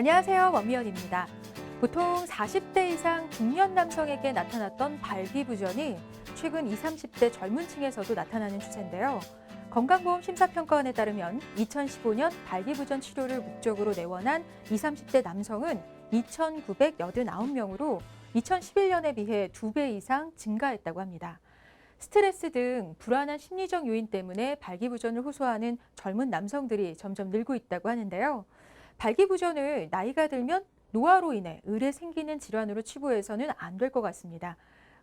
안녕하세요. 원미연입니다. 보통 40대 이상 중년 남성에게 나타났던 발기부전이 최근 20, 30대 젊은 층에서도 나타나는 추세인데요. 건강보험 심사평가원에 따르면 2015년 발기부전 치료를 목적으로 내원한 20, 30대 남성은 2,989명으로 2011년에 비해 2배 이상 증가했다고 합니다. 스트레스 등 불안한 심리적 요인 때문에 발기부전을 호소하는 젊은 남성들이 점점 늘고 있다고 하는데요. 발기부전을 나이가 들면 노화로 인해 을에 생기는 질환으로 치부해서는 안 될 것 같습니다.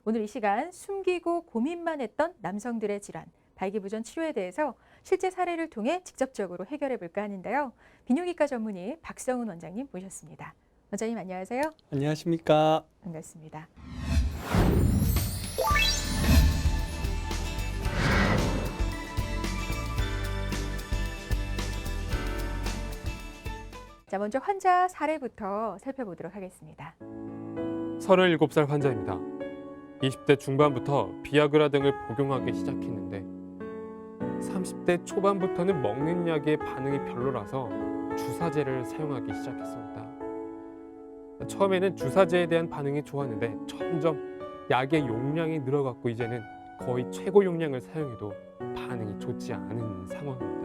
오늘 이 시간 숨기고 고민만 했던 남성들의 질환, 발기부전 치료에 대해서 실제 사례를 통해 직접적으로 해결해 볼까 하는데요. 비뇨기과 전문의 박성훈 원장님 모셨습니다. 원장님 안녕하세요. 안녕하십니까. 반갑습니다. 자, 먼저 환자 사례부터 살펴보도록 하겠습니다. 37살 환자입니다. 20대 중반부터 비아그라 등을 복용하기 시작했는데 30대 초반부터는 먹는 약에 반응이 별로라서 주사제를 사용하기 시작했습니다. 처음에는 주사제에 대한 반응이 좋았는데 점점 약의 용량이 늘어갔고 이제는 거의 최고 용량을 사용해도 반응이 좋지 않은 상황입니다.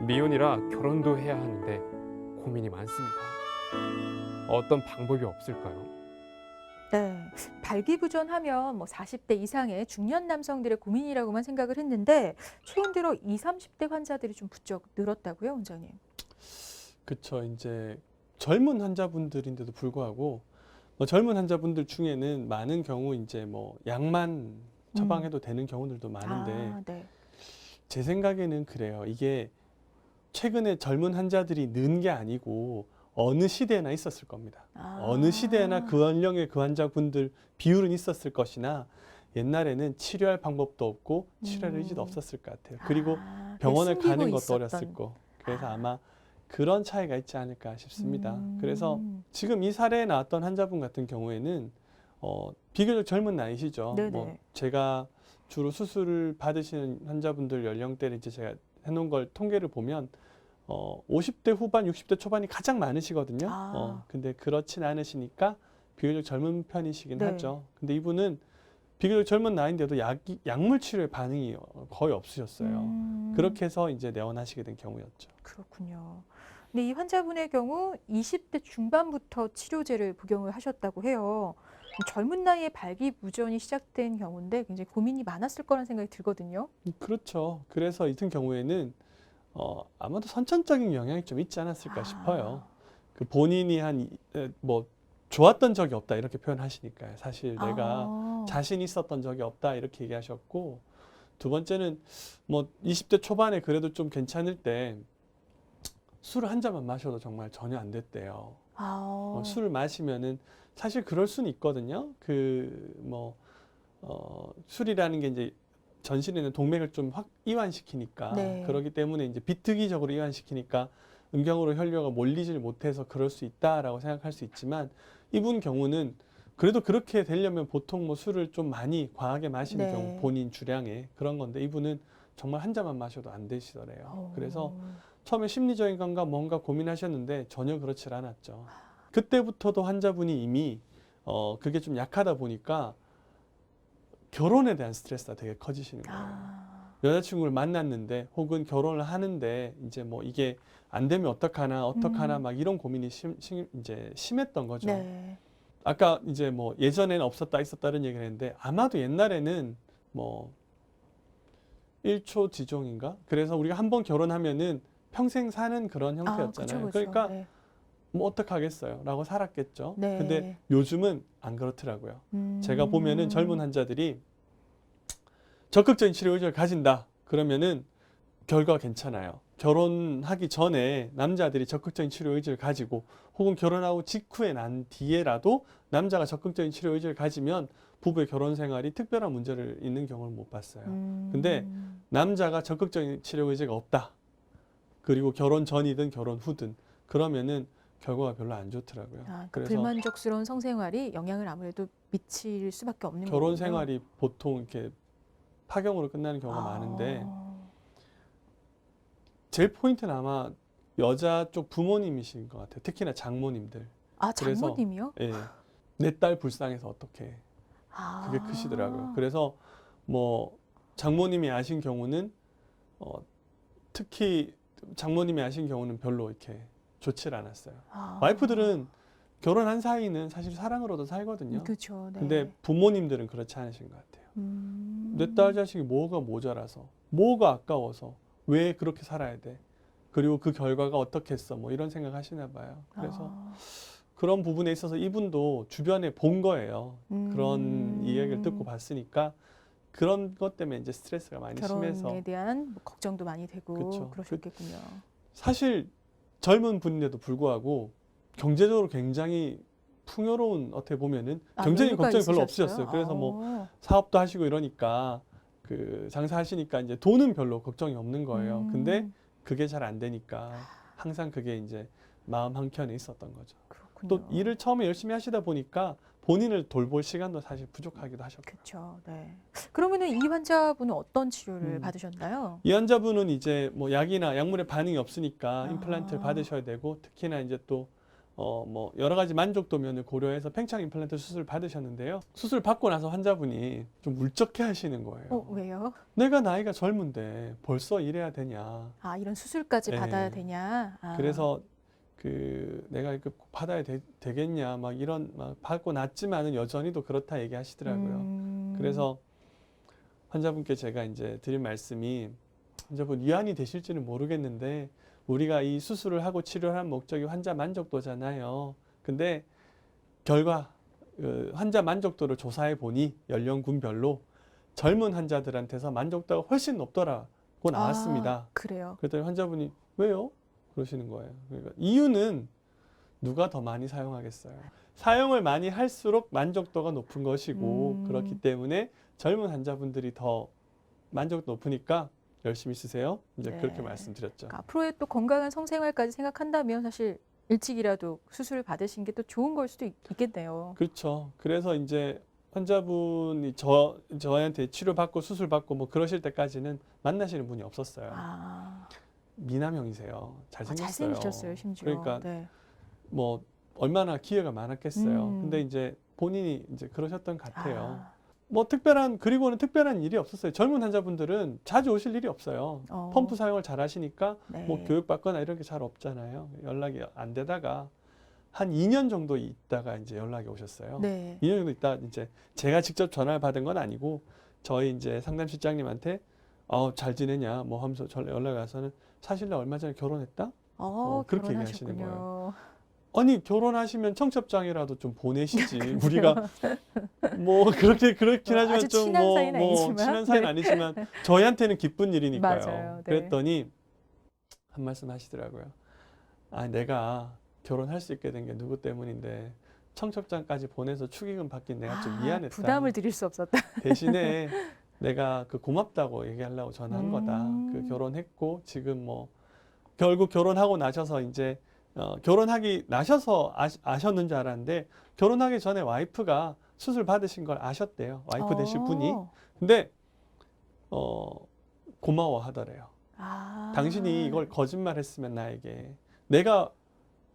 미혼이라 결혼도 해야 하는데 고민이 많습니다. 어떤 방법이 없을까요? 네, 발기부전하면 40대 이상의 중년 남성들의 고민이라고만 생각을 했는데 최근 들어 20, 30대 환자들이 좀 부쩍 늘었다고요, 원장님? 그쵸. 이제 젊은 환자분들인데도 불구하고 젊은 환자분들 중에는 많은 경우 이제 약만 처방해도 되는 경우들도 많은데 네. 제 생각에는 그래요. 이게 최근에 젊은 환자들이 는 게 아니고 어느 시대나 있었을 겁니다. 어느 시대나 그 연령의 그 환자분들 비율은 있었을 것이나 옛날에는 치료할 방법도 없고 치료할 의지도 없었을 것 같아요. 그리고 병원을 가는 것도 어렸을 거. 그래서 아마 그런 차이가 있지 않을까 싶습니다. 그래서 지금 이 사례에 나왔던 환자분 같은 경우에는 비교적 젊은 나이시죠. 제가 주로 수술을 받으시는 환자분들 연령대를 이제 제가 해놓은 걸 통계를 보면 50대 후반, 60대 초반이 가장 많으시거든요. 근데 그렇진 않으시니까 비교적 젊은 편이시긴 하죠. 근데 이분은 비교적 젊은 나이인데도 약물 치료에 반응이 거의 없으셨어요. 그렇게 해서 이제 내원하시게 된 경우였죠. 그렇군요. 근데 이 환자분의 경우 20대 중반부터 치료제를 복용을 하셨다고 해요. 젊은 나이에 발기부전이 시작된 경우인데 굉장히 고민이 많았을 거라는 생각이 들거든요. 그렇죠. 그래서 이 같은 경우에는 아마도 선천적인 영향이 좀 있지 않았을까 싶어요. 그 본인이 좋았던 적이 없다 이렇게 표현하시니까요. 사실 내가 자신 있었던 적이 없다 이렇게 얘기하셨고, 두 번째는 20대 초반에 그래도 좀 괜찮을 때 술을 한 잔만 마셔도 정말 전혀 안 됐대요. 술을 마시면은 사실 그럴 수는 있거든요. 술이라는 게 이제 전신에 있는 동맥을 좀 확 이완시키니까 그렇기 때문에 이제 비특이적으로 이완시키니까 음경으로 혈류가 몰리질 못해서 그럴 수 있다라고 생각할 수 있지만, 이분 경우는 그래도 그렇게 되려면 보통 술을 좀 많이 과하게 마시는 경우 본인 주량에 그런 건데 이분은 정말 한 잔만 마셔도 안 되시더래요. 그래서 처음에 심리적인 건가 뭔가 고민하셨는데 전혀 그렇지 않았죠. 그때부터도 환자분이 이미 그게 좀 약하다 보니까 결혼에 대한 스트레스가 되게 커지시는 거예요. 여자친구를 만났는데 혹은 결혼을 하는데 이제 이게 안 되면 어떡하나 막 이런 고민이 이제 심했던 거죠. 아까 이제 예전에는 없었다 있었다는 얘기를 했는데 아마도 옛날에는 1초 지종인가? 그래서 우리가 한번 결혼하면은 평생 사는 그런 형태였잖아요. 그쵸. 그러니까 어떡하겠어요 라고 살았겠죠. 근데 요즘은 안 그렇더라고요. 제가 보면은 젊은 환자들이 적극적인 치료 의지를 가진다 그러면은 결과가 괜찮아요. 결혼하기 전에 남자들이 적극적인 치료 의지를 가지고 혹은 결혼하고 직후에 난 뒤에라도 남자가 적극적인 치료 의지를 가지면 부부의 결혼 생활이 특별한 문제를 있는 경우를 못 봤어요. 근데 남자가 적극적인 치료 의지가 없다. 그리고 결혼 전이든 결혼 후든 그러면은 결과가 별로 안 좋더라고요. 그래서 불만족스러운 성생활이 영향을 아무래도 미칠 수밖에 없는 거군요. 결혼 생활이 보통 이렇게 파경으로 끝나는 경우가 많은데 제일 포인트는 아마 여자 쪽 부모님이신 것 같아요. 특히나 장모님들. 아, 그래서- 장모님이요? 예. 내 딸 불쌍해서 어떻게 그게 아. 크시더라고요. 그래서 뭐 장모님이 아신 경우는 특히 장모님이 아신 경우는 별로 이렇게 좋질 않았어요. 아. 와이프들은 결혼한 사이는 사실 사랑으로도 살거든요. 그렇죠. 네. 근데 부모님들은 그렇지 않으신 것 같아요. 내 딸 자식이 뭐가 모자라서, 뭐가 아까워서, 왜 그렇게 살아야 돼? 그리고 그 결과가 어떻겠어? 뭐 이런 생각 하시나 봐요. 그래서 그런 부분에 있어서 이분도 주변에 본 거예요. 그런 이야기를 듣고 봤으니까 그런 것 때문에 이제 스트레스가 많이 결혼에 심해서 대한 뭐 걱정도 많이 되고 그쵸. 그러셨겠군요. 사실 젊은 분인데도 불구하고 경제적으로 굉장히 풍요로운 어떻게 보면은 경제적인 여유가 걱정이 별로 있으셨어요? 없으셨어요. 그래서 뭐 사업도 하시고 이러니까 그 장사하시니까 이제 돈은 별로 걱정이 없는 거예요. 근데 그게 잘 안 되니까 항상 그게 이제 마음 한켠에 있었던 거죠. 그렇군요. 또 일을 처음에 열심히 하시다 보니까 본인을 돌볼 시간도 사실 부족하기도 하셨고. 그렇죠. 네. 그러면은 이 환자분은 어떤 치료를 음. 받으셨나요? 이 환자분은 이제 뭐 약이나 약물에 반응이 없으니까 아. 임플란트를 받으셔야 되고 특히나 이제 또 뭐 여러 가지 만족도면을 고려해서 팽창 임플란트 수술 받으셨는데요. 수술 받고 나서 환자분이 좀 울적해 하시는 거예요. 왜요? 내가 나이가 젊은데 벌써 이래야 되냐. 아, 이런 수술까지 네. 받아야 되냐? 아. 그래서 그 내가 이거 꼭 받아야 되겠냐 막 이런 막 받고 났지만은 여전히도 그렇다 얘기하시더라고요. 그래서 환자분께 제가 이제 드린 말씀이 환자분 위안이 되실지는 모르겠는데 우리가 이 수술을 하고 치료를 한 목적이 환자 만족도잖아요. 근데 결과 환자 만족도를 조사해 보니 연령군별로 젊은 환자들한테서 만족도가 훨씬 높더라고 나왔습니다. 아, 그래요. 그랬더니 환자분이 왜요? 그러시는 거예요. 그러니까 이유는 누가 더 많이 사용하겠어요. 사용을 많이 할수록 만족도가 높은 것이고 그렇기 때문에 젊은 환자분들이 더 만족도 높으니까 열심히 쓰세요. 이제 네. 그렇게 말씀드렸죠. 그러니까 앞으로의 또 건강한 성생활까지 생각한다면 사실 일찍이라도 수술을 받으신 게 또 좋은 걸 수도 있겠네요. 그렇죠. 그래서 이제 환자분이 저한테 치료받고 수술받고 뭐 그러실 때까지는 만나시는 분이 없었어요. 아, 미남형이세요. 잘생겼어요. 잘생기셨어요, 심지어. 그러니까 네. 뭐 얼마나 기회가 많았겠어요. 음. 근데 이제 본인이 이제 그러셨던 것 같아요. 아, 뭐 그리고는 특별한 일이 없었어요. 젊은 환자분들은 자주 오실 일이 없어요. 펌프 사용을 잘 하시니까 네. 뭐 교육받거나 이런 게 잘 없잖아요. 연락이 안 되다가 한 2년 정도 있다가 이제 연락이 오셨어요. 네. 2년 정도 있다 이제 제가 직접 전화를 받은 건 아니고 저희 이제 상담실장님한테 잘 지내냐 뭐 하면서 연락이 와서는 사실 나 얼마 전에 결혼했다? 그렇게 얘기하시는 결혼하셨군요. 아니 결혼하시면 청첩장이라도 좀 보내시지. 우리가 뭐 그렇긴 하지만 아주 좀 친한 사이는 아니지만. 친한 사이는 네. 아니지만 저희한테는 기쁜 일이니까요. 맞아요. 네. 그랬더니 한 말씀 하시더라고요. 내가 결혼할 수 있게 된 게 누구 때문인데 청첩장까지 보내서 축의금 받긴 내가 좀 미안했다. 부담을 드릴 수 없었다. 대신에 내가 고맙다고 얘기하려고 전화한 거다. 음. 결혼했고 지금 뭐 결국 결혼하고 나셔서 이제 결혼하기 나셔서 아셨는 줄 알았는데 결혼하기 전에 와이프가 수술 받으신 걸 아셨대요. 와이프 되실 분이. 근데 고마워하더래요. 당신이 이걸 거짓말했으면 나에게 내가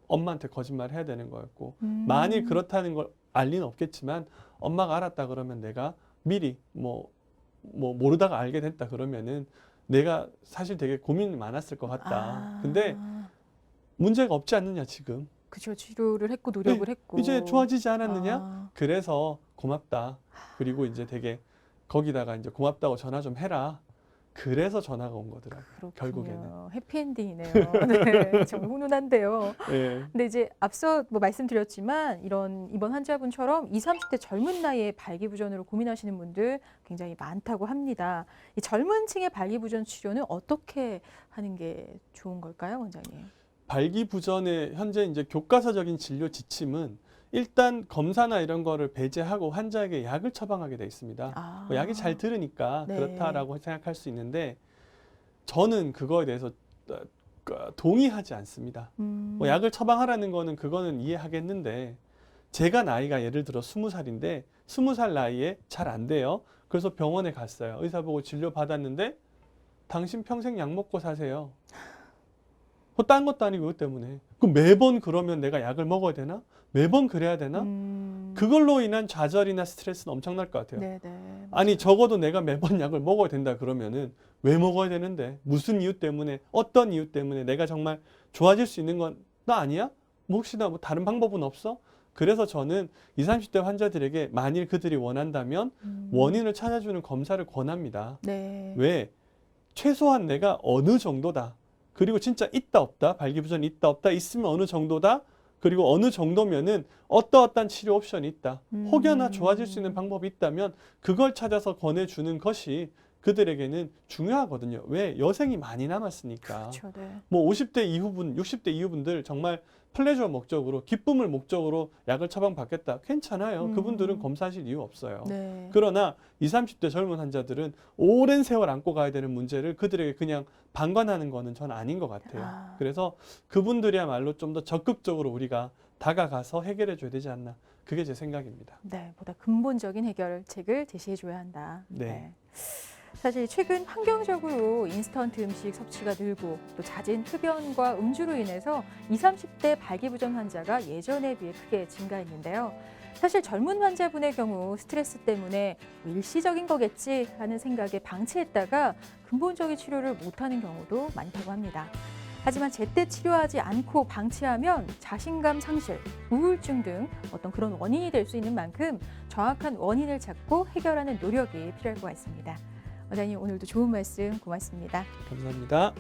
엄마한테 거짓말 해야 되는 거였고 만일 그렇다는 걸 알 리는 없겠지만 엄마가 알았다 그러면 내가 미리 뭐 모르다가 알게 됐다 그러면은 내가 사실 되게 고민이 많았을 것 같다. 근데 문제가 없지 않느냐 지금. 그죠. 치료를 했고 노력을 했고. 이제 좋아지지 않았느냐? 그래서 고맙다. 그리고 이제 되게 거기다가 이제 고맙다고 전화 좀 해라. 그래서 전화가 온 거더라고요. 그렇군요. 결국에는. 해피엔딩이네요. 네, 정말 훈훈한데요. 예. 근데 이제 앞서 뭐 말씀드렸지만 이번 환자분처럼 20, 30대 젊은 나이에 발기부전으로 고민하시는 분들 굉장히 많다고 합니다. 이 젊은 층의 발기부전 치료는 어떻게 하는 게 좋은 걸까요, 원장님? 발기부전의 현재 이제 교과서적인 진료 지침은 일단 검사나 이런 거를 배제하고 환자에게 약을 처방하게 돼 있습니다. 뭐 약이 잘 들으니까 네. 그렇다라고 생각할 수 있는데 저는 그거에 대해서 동의하지 않습니다. 뭐 약을 처방하라는 거는 그거는 이해하겠는데 제가 나이가 예를 들어 20살인데 20살 나이에 잘 안 돼요. 그래서 병원에 갔어요. 의사 보고 진료 받았는데 당신 평생 약 먹고 사세요. 딴 것도 아니고 그것 때문에. 그럼 매번 그러면 내가 약을 먹어야 되나? 매번 그래야 되나? 그걸로 인한 좌절이나 스트레스는 엄청날 것 같아요. 네네. 아니 적어도 내가 매번 약을 먹어야 된다 그러면은 왜 먹어야 되는데? 무슨 이유 때문에? 어떤 이유 때문에? 내가 정말 좋아질 수 있는 건 나 아니야? 뭐 혹시나 뭐 다른 방법은 없어? 그래서 저는 20, 30대 환자들에게 만일 그들이 원한다면 원인을 찾아주는 검사를 권합니다. 네. 왜? 최소한 내가 어느 정도다. 그리고 진짜 있다 없다. 발기부전이 있다 없다. 있으면 어느 정도다. 그리고 어느 정도면은 어떠어떤 치료 옵션이 있다. 혹여나 좋아질 수 있는 방법이 있다면 그걸 찾아서 권해주는 것이 그들에게는 중요하거든요. 왜? 여생이 많이 남았으니까. 그렇죠. 네. 뭐 50대 이후분, 60대 이후분들 정말 플레저 목적으로, 기쁨을 목적으로 약을 처방받겠다. 괜찮아요. 그분들은 검사하실 이유 없어요. 네. 그러나 20, 30대 젊은 환자들은 오랜 세월 안고 가야 되는 문제를 그들에게 그냥 방관하는 거는 전 아닌 것 같아요. 그래서 그분들이야말로 좀 더 적극적으로 우리가 다가가서 해결해 줘야 되지 않나. 그게 제 생각입니다. 네, 보다 근본적인 해결책을 제시해 줘야 한다. 네. 사실 최근 환경적으로 인스턴트 음식 섭취가 늘고 또 잦은 흡연과 음주로 인해서 20, 30대 발기부전 환자가 예전에 비해 크게 증가했는데요. 사실 젊은 환자분의 경우 스트레스 때문에 일시적인 거겠지 하는 생각에 방치했다가 근본적인 치료를 못하는 경우도 많다고 합니다. 하지만 제때 치료하지 않고 방치하면 자신감 상실, 우울증 등 어떤 그런 원인이 될 수 있는 만큼 정확한 원인을 찾고 해결하는 노력이 필요할 것 같습니다. 원장님 오늘도 좋은 말씀 고맙습니다. 감사합니다.